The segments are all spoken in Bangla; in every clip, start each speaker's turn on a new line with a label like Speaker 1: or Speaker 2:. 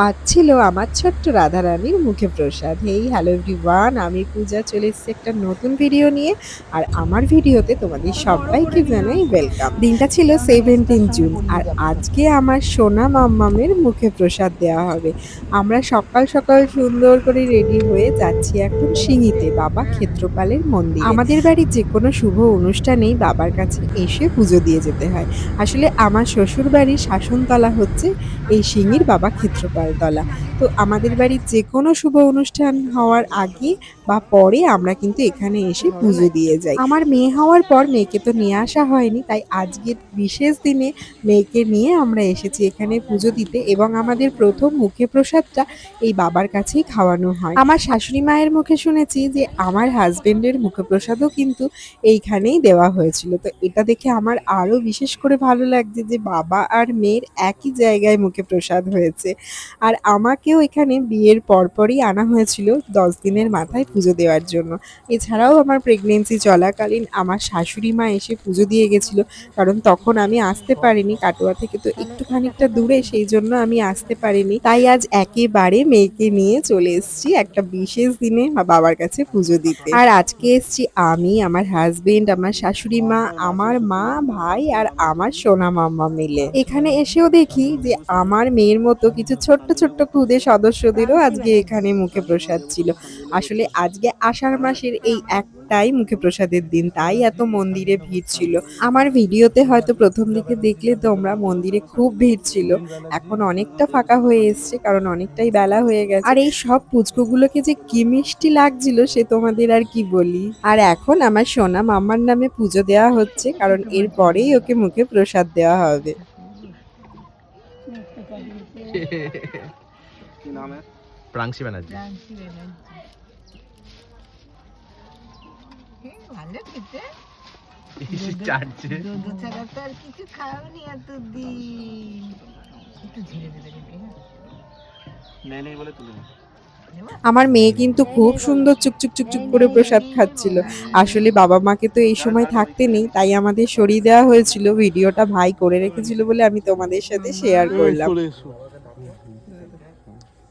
Speaker 1: আজ ছিল আমার ছোট্ট রাধারানীর মুখে প্রসাদ। হেই হ্যালো এভরিওয়ান, আমি পূজা চলে এসেছি একটা নতুন ভিডিও নিয়ে। আর আমার ভিডিওতে তোমাদের সবাইকে জানাই ওয়েলকাম। দিনটা ছিল 17 জুন আর আজকে আমার সোনা মাম্মামের মুখে প্রসাদ দেওয়া হবে। আমরা সকাল সকাল সুন্দর করে রেডি হয়ে যাচ্ছি এখন সিঙিতে বাবা ক্ষেত্রপালের মন্দিরে। আমাদের বাড়ির যে কোনো শুভ অনুষ্ঠানেই বাবার কাছে এসে পুজো দিয়ে যেতে হয়। আসলে আমার শ্বশুর বাড়ির শাসনতলা হচ্ছে এই সিঙির বাবা ক্ষেত্রপালতলা। তো আমাদের বাড়ির যেকোনো শুভ অনুষ্ঠান হওয়ার আগে বা পরে আমরা কিন্তু এখানে এসে পুজো দিয়ে যাই। আমার মেয়ে হওয়ার পর মেয়েকে তো নিয়ে আসা হয়নি, তাই আজকের বিশেষ দিনে মেয়েকে নিয়ে আমরা এসেছি এখানে পুজো দিতে এবং আমাদের প্রথম মুখে প্রসাদটা এই বাবার কাছেই খাওয়ানো হয়। আমার শাশুড়ি মায়ের মুখে শুনেছি যে আমার হাজবেন্ডের মুখে প্রসাদও কিন্তু এইখানেই দেওয়া হয়েছিল। তো এটা দেখে আমার আরো বিশেষ করে ভালো লাগছে যে বাবা আর মেয়ের একই জায়গায় মুখে প্রসাদ হয়েছে। আর আমাকেও এখানে বিয়ের পরপরই আনা হয়েছিল 10 দিনের মাথায় পুজো দেওয়ার জন্য। এছাড়াও আমার প্রেগনেন্সি চলাকালীন আমার শাশুড়ি মা এসে পুজো দিয়ে গেছিল। কারণ তখন আমি আসতে পারিনি, কাটোয়া থেকে তো একটু খানিকটা দূরে, সেই জন্য আমি আসতে পারিনি। তাই আজ একেবারে মেয়েকে নিয়ে চলে এসেছি একটা বিশেষ দিনে বাবার কাছে পুজো দিতে। আর আজকে এসেছি আমি, আমার হাজবেন্ড, আমার শাশুড়ি মা, আমার মা, ভাই আর আমার সোনা মাম্মা মিলে। এখানে এসেও দেখি যে আমার মেয়ের মতো কিছু ছোট্ট ছোট্ট খুদে সদস্যদেরও আজকে এখানে মুখে প্রসাদ ছিল। আসলে আজকে আষাঢ় মাসের এই একটাই মুখে প্রসাদের দিন, তাই এত মন্দিরে ভিড় ছিল। আমার ভিডিওতে হয়তো প্রথম দিকে দেখলে তোমরা মন্দিরে খুব ভিড় ছিল, এখন অনেকটা ফাঁকা হয়ে এসছে কারণ অনেকটাই বেলা হয়ে গেছে। আর এই সব পুচকুগুলোকে যে কি মিষ্টি লাগছিল সে তোমাদের আর কি বলি। আর এখন আমার সোনা মাম্মার নামে পুজো দেওয়া হচ্ছে, কারণ এর পরেই ওকে মুখে প্রসাদ দেওয়া হবে।
Speaker 2: কি নাম है?
Speaker 3: প্রাংশী ব্যানার্জি।
Speaker 4: ভালো খেতে
Speaker 3: চাটছে।
Speaker 4: দুধ ছাড়া তো আর কিছু খাওনি এতদিন। একটু ধীরে ধীরে দিবি, হ্যাঁ?
Speaker 2: नहीं नहीं बोले तुझे
Speaker 1: আমার মেয়ে কিন্তু খুব সুন্দর চুকচুক চুকচুক করে প্রসাদ খাচ্ছিল। আসলে বাবা মাকে তো এই সময় থাকতে নেই, তাই আমাদের সরিয়ে দেওয়া হয়েছিল। ভিডিওটা ভাই করে রেখেছিল বলে আমি তোমাদের সাথে শেয়ার করলাম।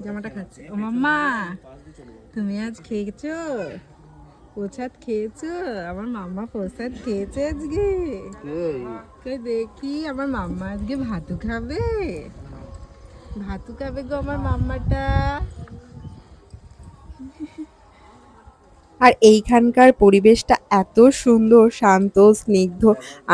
Speaker 4: জামাটা খাচ্ছে। ও মাম্মা, তুমি আজ খেয়েছো? প্রসাদ খেয়েছো? আমার মাম্মা প্রসাদ খেয়েছে আজকে। কই দেখি, আমার মাম্মা আজকে ভাতু খাবে। ভাতু খাবে গো আমার মাম্মাটা।
Speaker 1: আর এইখানকার পরিবেশটা এত সুন্দর, শান্ত, স্নিগ্ধ,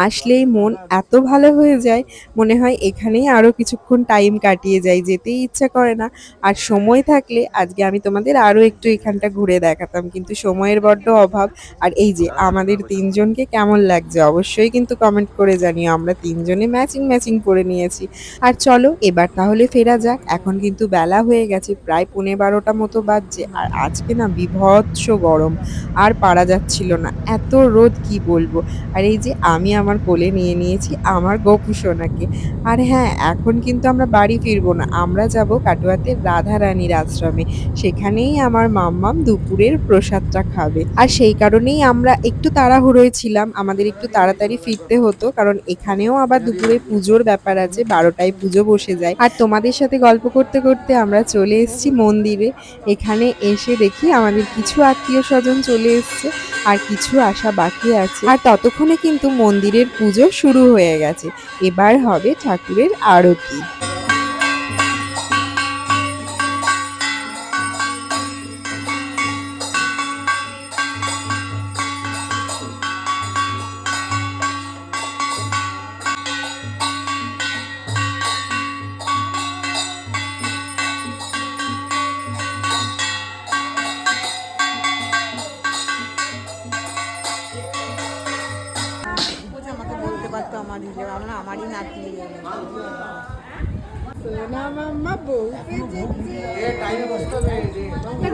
Speaker 1: আসলেই মন এত ভালো হয়ে যায়, মনে হয় এখানেই আরও কিছুক্ষণ টাইম কাটিয়ে যাই, যেতেই ইচ্ছা করে না। আর সময় থাকলে আজকে আমি তোমাদের আরও একটু এখানটা ঘুরে দেখাতাম, কিন্তু সময়ের বড্ড অভাব। আর এই যে আমাদের তিনজনকে কেমন লাগছে অবশ্যই কিন্তু কমেন্ট করে জানিও। আমরা তিনজনে ম্যাচিং ম্যাচিং পরে নিয়েছি। আর চলো এবার তাহলে ফেরা যাক, এখন কিন্তু বেলা হয়ে গেছে, প্রায় 11:30 মতো বাজছে। আর আজকে না বীভৎস গরম, আর পারা যাচ্ছিল না, এত রোদ কি বলবো। আর এই যে আমি আমার কোলে নিয়ে নিয়েছি আমার গপু সোনাকে। আর হ্যাঁ, এখন কিন্তু আমরা বাড়ি ফিরবো না, আমরা যাব কাটোয়াতে রাধারানীর আশ্রমে, সেখানেই আমার মাম্মাম দুপুরের প্রসাদটা খাবে। আর সেই কারণেই আমরা একটু তাড়াহুড়োয় ছিলাম, আমাদের একটু তাড়াতাড়ি ফিরতে হতো, কারণ এখানেও আবার দুপুরে পুজোর ব্যাপার আছে, 12টায় পুজো বসে যায়। আর তোমাদের সাথে গল্প করতে করতে আমরা চলে এসেছি মন্দিরে। এখানে এসে দেখি আমাদের কিছু আত্মীয় স্বজন চলে এসছে, আর কিছু আসা বাকি আছে। আর ততক্ষণে কিন্তু মন্দিরের পুজো শুরু হয়ে গেছে, এবার হবে ঠাকুরের আরতি।
Speaker 4: আমাকে বলতে পারতো আমার হিসেবে, আমরা আমারই নাতি। সোনা মাম্মা বউ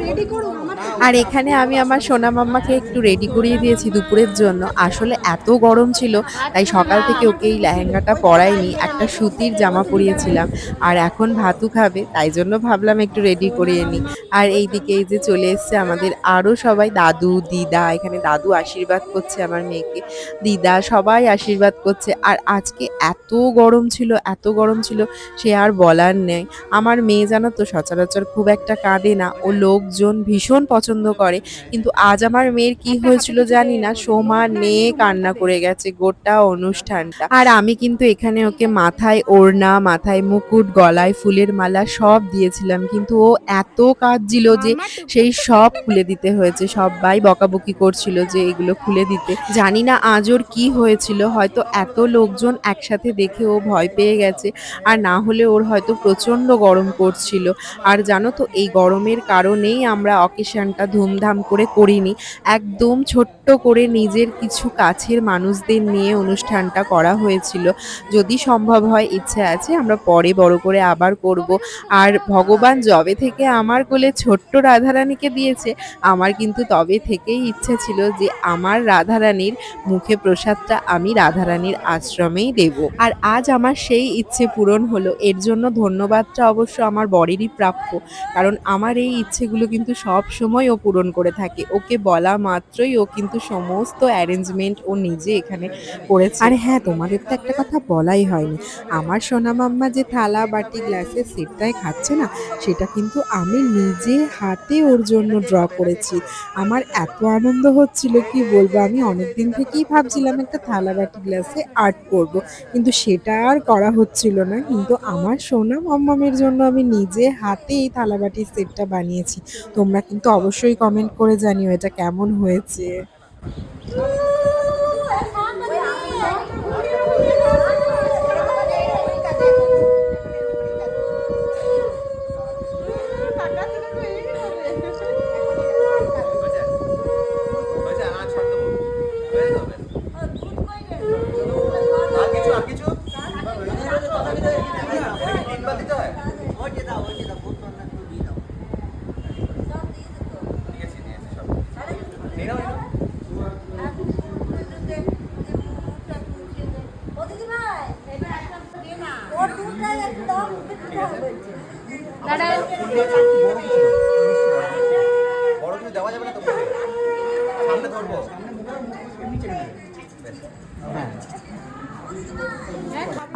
Speaker 4: রেডি করো আমার।
Speaker 1: আর এখানে আমি আমার সোনা মাম্মাকে একটু রেডি করিয়ে দিয়েছি দুপুরের জন্য। আসলে এত গরম ছিল, তাই সকাল থেকে ওকে এই লেহেঙ্গাটা পরাইনি, একটা সুতির জামা পরিয়েছিলাম। আর এখন ভাতু খাবে, তাই জন্য ভাবলাম একটু রেডি করিয়ে নিই। আর এইদিকে এই যে চলে এসছে আমাদের আরও সবাই, দাদু দিদা, এখানে দাদু আশীর্বাদ করছে আমার মেয়েকে, দিদা সবাই আশীর্বাদ করছে। আর আজকে এত গরম ছিল, এত গরম ছিল, সে আর বলার নেই। আমার মেয়ে জানো তো সচরাচর খুব একটা কাঁদে না, ও লোকজন ভীষণ পছন্দ করে। কিন্তু আজ আমার মেয়ের কি হয়েছিল জানি না, সমানে কান্না করে গেছে গোটা অনুষ্ঠানটা। আর আমি কিন্তু এখানে ওকে মাথায় ওড়না, মাথায় মুকুট, গলায় ফুলের মালা সব দিয়েছিলাম, কিন্তু ও এত কাঁদছিল যে সেই সব খুলে দিতে হয়েছে। সবাই বকাবকি করছিল যে এগুলো খুলে দিতে। জানি না আজ ওর কি হয়েছিল, হয়তো এত লোকজন একসাথে দেখে ও ভয় পেয়ে গেছে, আর না হলে ওর হয়তো প্রচন্ড গরম করছিল। আর জানো তো এই গরমের কারণেই আমরা অকেশনটা ধুমধাম করে করিনি, একদম ছোট্ট করে নিজের কিছু কাছের মানুষদের নিয়ে অনুষ্ঠানটা করা হয়েছিল। যদি সম্ভব হয়, ইচ্ছে আছে আমরা পরে বড় করে আবার করব। আর ভগবান যবে থেকে আমার কোলে ছোট্ট রাধারানীকে দিয়েছে, আমার কিন্তু তবে থেকেই ইচ্ছে ছিল যে আমার রাধারানীর মুখে প্রসাদটা আমি রাধারানীর আশ্রমেই দেব। আর আজ আমার সেই ইচ্ছে পূরণ হলো। এর জন্য ধন্যবাদটা অবশ্য আমার বরেরই প্রাপ্য, কারণ আমার এই ইচ্ছেগুলো কিন্তু সব সময় ও পূরণ করে থাকে। ওকে বলা মাত্রই ও কিন্তু সমস্ত অ্যারেঞ্জমেন্ট ও নিজে এখানে করেছে। আর হ্যাঁ, তোমাদের তো একটা কথা বলাই হয়নি, আমার সোনা মাম্মা যে থালা বাটি গ্লাসের সেটটায় খাচ্ছে না, সেটা কিন্তু আমি নিজে হাতে ওর জন্য ড্র করেছি। আমার এত আনন্দ হচ্ছিল কি বলবো, আমি অনেকদিন থেকেই ভাবছিলাম একটা থালা বাটি গ্লাসে আর্ট করব, কিন্তু সেটা আর করা হচ্ছিল না। কিন্তু আমার সোনা মাম্মামের জন্য আমি নিজে হাতে এই থালা বাটির সেটটা বানিয়েছি। তোমরা কিন্তু অবশ্যই কমেন্ট করে জানিও এটা কেমন হয়েছে।
Speaker 3: বড় কিছু দেওয়া যাবে না তো সামনে ধরবো।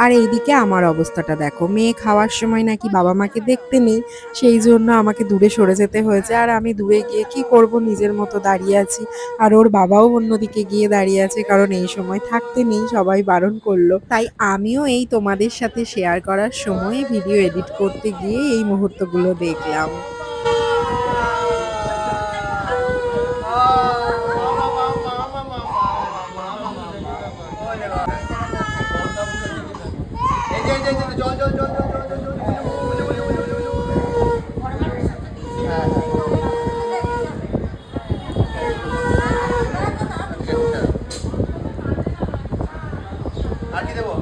Speaker 1: আর এইদিকে আমার অবস্থাটা দেখো, মেয়ে খাওয়ার সময় নাকি বাবা মাকে দেখতে নেই, সেই জন্য আমাকে দূরে সরে যেতে হয়েছে। আর আমি দূরে গিয়ে কি করব, নিজের মতো দাঁড়িয়ে আছি। আর ওর বাবাও অন্যদিকে গিয়ে দাঁড়িয়ে আছে, কারণ এই সময় থাকতে নেই, সবাই বারণ করলো। তাই আমিও এই তোমাদের সাথে শেয়ার করার সময় ভিডিও এডিট করতে গিয়ে এই মুহূর্তগুলো দেখলাম।
Speaker 3: জল জল জল আর কি দেবো?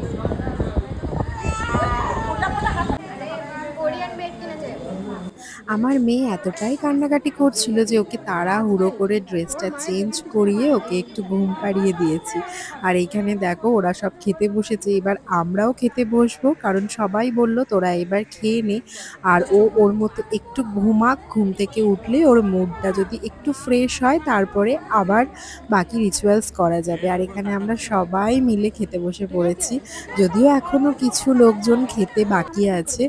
Speaker 1: আমার মেয়ে এতটাই কান্নাকাটি করছিল যে ওকে তাড়াহুড়ো করে ড্রেসটা চেঞ্জ করিয়ে ওকে একটু ঘুম পাড়িয়ে দিয়েছি। আর এইখানে দেখো ওরা সব খেতে বসেছে, এবার আমরাও খেতে বসবো, কারণ সবাই বলল তোরা এবার খেয়ে নে। আর ও ওর মতো একটু ঘুমাক, ঘুম থেকে উঠলে ওর মুডটা যদি একটু ফ্রেশ হয় তারপরে আবার বাকি রিচুয়ালস করা যাবে। আর এখানে আমরা সবাই মিলে খেতে বসে পড়েছি, যদিও এখনও কিছু লোকজন খেতে বাকি আছে।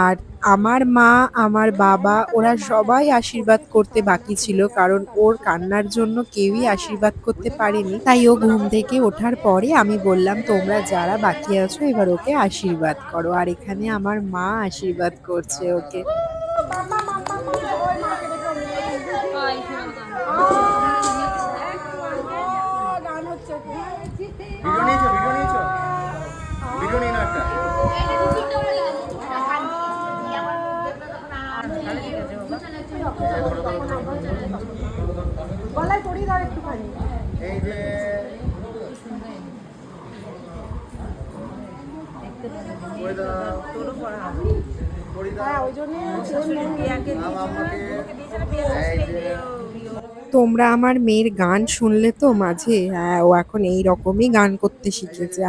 Speaker 1: আর আমার মা, আমার বাবা, ওরা সবাই আশীর্বাদ করতে বাকি ছিল, কারণ ওর কান্নার জন্য কেউই আশীর্বাদ করতে পারেনি। তাই ও ঘুম থেকে ওঠার পরে আমি বললাম তোমরা যারা বাকি আছো এবার ওকে আশীর্বাদ করো। আর এখানে আমার মা আশীর্বাদ করছে ওকে।
Speaker 3: ভিডিও নিয়েছো? ভিডিও নিয়েছো? ভিডিও নিয়ে না একটা।
Speaker 4: গলায় পরিয়ে দাও একটুখানি।
Speaker 3: এই যে করে দাও, করে দাও।
Speaker 4: ওই জন্য
Speaker 3: আমাকে এই যে
Speaker 1: তোমরা আমার মেয়ের গান শুনলে তো মাঝে, হ্যাঁ ও এখন এই রকমই গান করতে শিখেছে,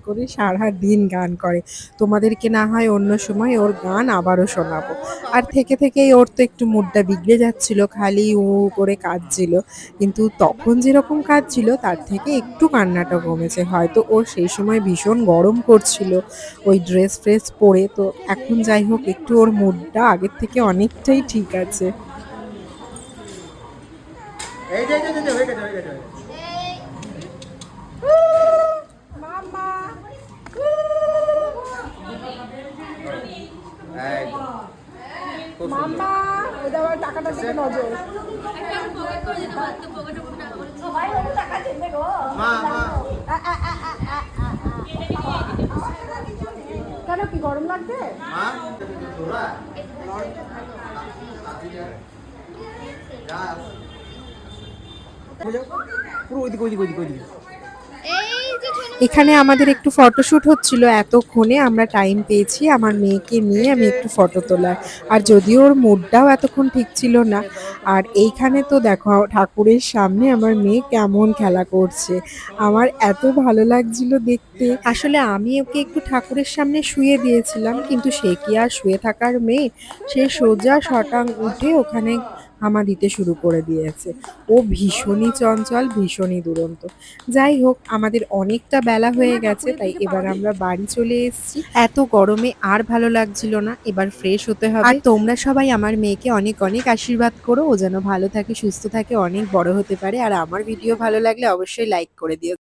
Speaker 1: করে সারা দিন গান করে। তোমাদেরকে না হয় অন্য সময় ওর গান আবারও শোনাবো। আর থেকে থেকেই ওর তো একটু মুডটা বিগড়ে যাচ্ছিল, খালি উ করে কাঁদছিল, কিন্তু তখন যেরকম কাঁদছিল তার থেকে একটু কান্নাটা কমেছে। হয়তো ওর সেই সময় ভীষণ গরম করছিল ওই ড্রেস ফ্রেস পরে, তো এখন যাই হোক একটু ওর মুডটা আগের থেকে অনেকটাই ঠিক আছে।
Speaker 3: এই যে হয়ে গেছে হয়ে গেছে।
Speaker 4: মাম্মা মাম্মা ওটা আবার টাকাটা দিকে নজর।
Speaker 3: মা মা
Speaker 4: কেন কি গরম লাগছে?
Speaker 3: মা তোরা পুরো ওইদিকে ওইদিকে ওইদিকে ওইদিকে।
Speaker 1: এখানে আমাদের একটু ফটোশুট হচ্ছিল, এতক্ষণে আমরা টাইম পেয়েছি আমার মেয়েকে নিয়ে আমি একটু ফটো তোলার। আর যদিও ওর মুডটাও এতক্ষণ ঠিক ছিল না। আর এইখানে তো দেখো ঠাকুরের সামনে আমার মেয়ে কেমন খেলা করছে, আমার এত ভালো লাগছিল দেখতে। আসলে আমি ওকে একটু ঠাকুরের সামনে শুয়ে দিয়েছিলাম, কিন্তু সে কি আর শুয়ে থাকার মেয়ে, সে সোজা শটাং উঠে ওখানে হামা দিতে শুরু করে দিয়েছে। ও ভীষণই চঞ্চল, ভীষণই দুরন্ত। যাই হোক, আমাদের অনেকটা বেলা হয়ে গেছে, তাই এবার আমরা বাড়ি চলে এসেছি। এত গরমে আর ভালো লাগছিল না, এবার ফ্রেশ হতে হবে। আর তোমরা সবাই আমার মেয়েকে অনেক অনেক আশীর্বাদ করো, ও যেন ভালো থাকে, সুস্থ থাকে, অনেক বড় হতে পারে। আর আমার ভিডিও ভালো লাগলে অবশ্যই লাইক করে দিও।